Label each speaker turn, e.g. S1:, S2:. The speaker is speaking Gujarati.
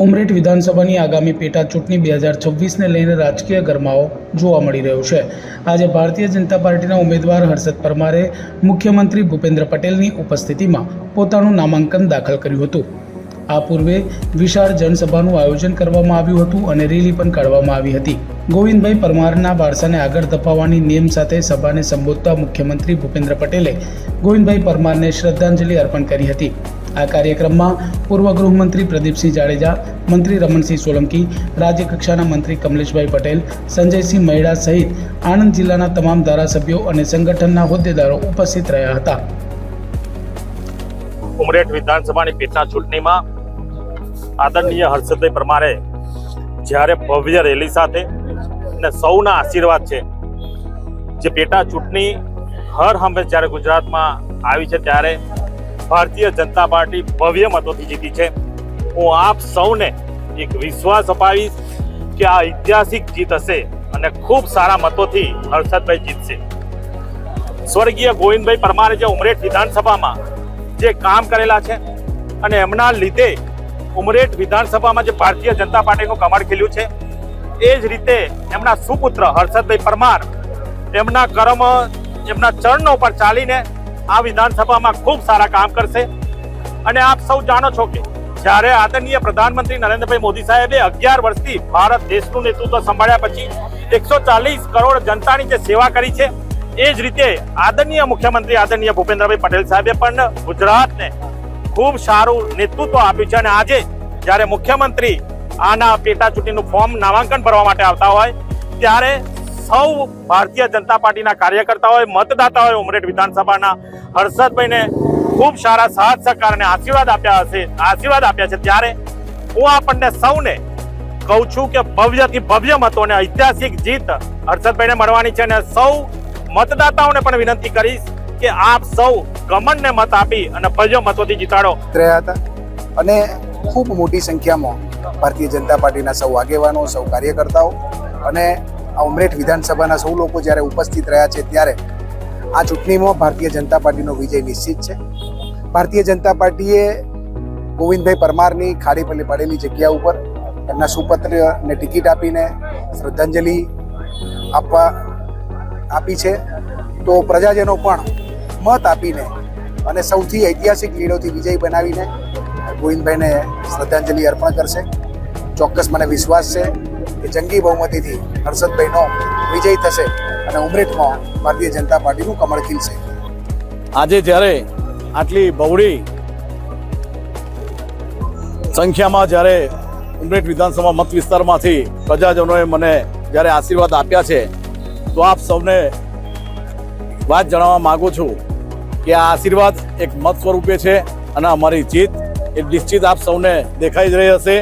S1: ઉમરેઠ વિધાનસભાની આગામી પેટા ચૂંટણી 2026ને લઈને રાજકીય ગરમાવો જોવા મળી રહ્યો છે। આજે ભારતીય જનતા પાર્ટીના ઉમેદવાર હર્ષદ પરમારે મુખ્યમંત્રી ભૂપેન્દ્ર પટેલની ઉપસ્થિતિમાં પોતાનું નામાંકન દાખલ કર્યું હતું। આ પૂર્વે વિશાળ જનસભાનું આયોજન કરવામાં આવ્યું હતું અને રેલી પણ કાઢવામાં આવી હતી। ગોવિંદભાઈ પરમારના વારસાને આગળ ધપાવવાની નેમ સાથે સભાને સંબોધતા મુખ્યમંત્રી ભૂપેન્દ્ર પટેલે ગોવિંદભાઈ પરમારને શ્રદ્ધાંજલિ અર્પણ કરી હતી। આ કાર્યક્રમમાં પૂર્વ ગૃહમંત્રી પ્રદીપસિંહ જાડેજા, મંત્રી રમણસિંહ સોલંકી, રાજ્ય કક્ષાના મંત્રી કમલેશભાઈ પટેલ, સંજયસિંહ મહેડા સહિત આણંદ જિલ્લાના તમામ ધારાસભ્યો અને સંગઠનના હોદ્દેદારો ઉપસ્થિત રહ્યા હતા।
S2: ઉમરેઠ વિધાનસભાની પેટા ચૂંટણીમાં આદરણીય હર્ષદભાઈ પરમારે જ્યારે ભવ્ય રેલી સાથે અને સૌના આશીર્વાદ છે જે પેટા ચૂંટણી હર હંમેશ જ્યારે ગુજરાતમાં આવી છે ત્યારે ભારતીય જનતા પાર્ટી ભવ્ય મતોથી જીતી છે। હું આપ સૌને એક વિશ્વાસ અપાવીશ કે આ ઐતિહાસિક જીત હશે અને ખૂબ સારા મતોથી હર્ષદભાઈ જીતશે। સ્વર્ગીય ગોવિંદભાઈ પરમારે જે ઉમરેઠ વિધાનસભામાં જે કામ કરેલા છે અને એમના લીધે ઉમરેઠ વિધાનસભામાં જે ભારતીય જનતા પાર્ટીનું કમળ ખીલ્યું છે એ જ રીતે એમના સુપુત્ર હર્ષદભાઈ પરમાર એમના કર્મ એમના ચરણો પર ચાલીને આ વિધાનસભામાં ખૂબ સારા કામ કરશે। અને આપ સૌ જાણો છો કે જ્યારે આદરણીય પ્રધાનમંત્રી નરેન્દ્રભાઈ મોદી સાહેબે 11 વર્ષથી ભારત દેશનું નેતૃત્વ સંભાળ્યા પછી 140 કરોડ જનતાની જે સેવા કરી છે એ જ રીતે આદરણીય મુખ્યમંત્રી આદરણીય ભૂપેન્દ્રભાઈ પટેલ સાહેબે પણ ગુજરાતને ખૂબ સારું નેતૃત્વ આપ્યું છે। અને આજે જ્યારે મુખ્યમંત્રી આના પેટા ચૂંટણીનું ફોર્મ નામાંકન ભરવા માટે આવતા હોય ત્યારે સૌ ભારતીય જનતા પાર્ટીના કાર્યકર્તા હોય, મતદાતા હોય, ઉમરેઠ વિધાનસભાના હર્ષદભાઈને ખૂબ સારા સાથ સહકાર અને આશીર્વાદ આપ્યા છે। ત્યારે હું આપણને સૌને કહું છું કે ભવ્યથી ભવ્ય મતો અને ઐતિહાસિક જીત હર્ષદભાઈને મળવાની છે। અને સૌ મતદાતાઓને પણ વિનંતી કરીશ કે આપ સૌ કમળને મત આપી અને ભવ્ય મતોથી જીતાડો।
S3: રહ્યા હતા અને ખૂબ મોટી સંખ્યામાં ભારતીય જનતા પાર્ટીના સૌ આગેવાનો, સૌ કાર્યકર્તાઓ અને આ ઉમરેઠ વિધાનસભાના સૌ લોકો જ્યારે ઉપસ્થિત રહ્યા છે ત્યારે આ ચૂંટણીમાં ભારતીય જનતા પાર્ટીનો વિજય નિશ્ચિત છે। ભારતીય જનતા પાર્ટીએ ગોવિંદભાઈ પરમારની ખાલી પડેલી જગ્યા ઉપર એમના સુપુત્રને ટિકિટ આપીને શ્રદ્ધાંજલિ આપી છે। તો પ્રજાજનો પણ મત આપીને અને સૌથી ઐતિહાસિક લીડોથી વિજય બનાવીને ગોવિંદભાઈને શ્રદ્ધાંજલિ અર્પણ કરશે। ચોક્કસ મને વિશ્વાસ છે કે જંગી બહુમતીથી હર્ષદભાઈનો વિજય થશે અને ઉમરેઠમાં ભારતીય જનતા પાર્ટીનું કમળ ખીલશે।
S4: આજે જ્યારે આટલી બહોળી સંખ્યામાં જ્યારે ઉમરેઠ વિધાનસભા મત વિસ્તારમાંથી પ્રજાજનોએ મને જ્યારે આશીર્વાદ આપ્યા છે તો આપ સૌને વાત જણાવવા માગું છું કે આ આશીર્વાદ એક મત સ્વરૂપે છે અને અમારી જીત એ નિશ્ચિત આપ સૌને દેખાઈ જ રહી હશે।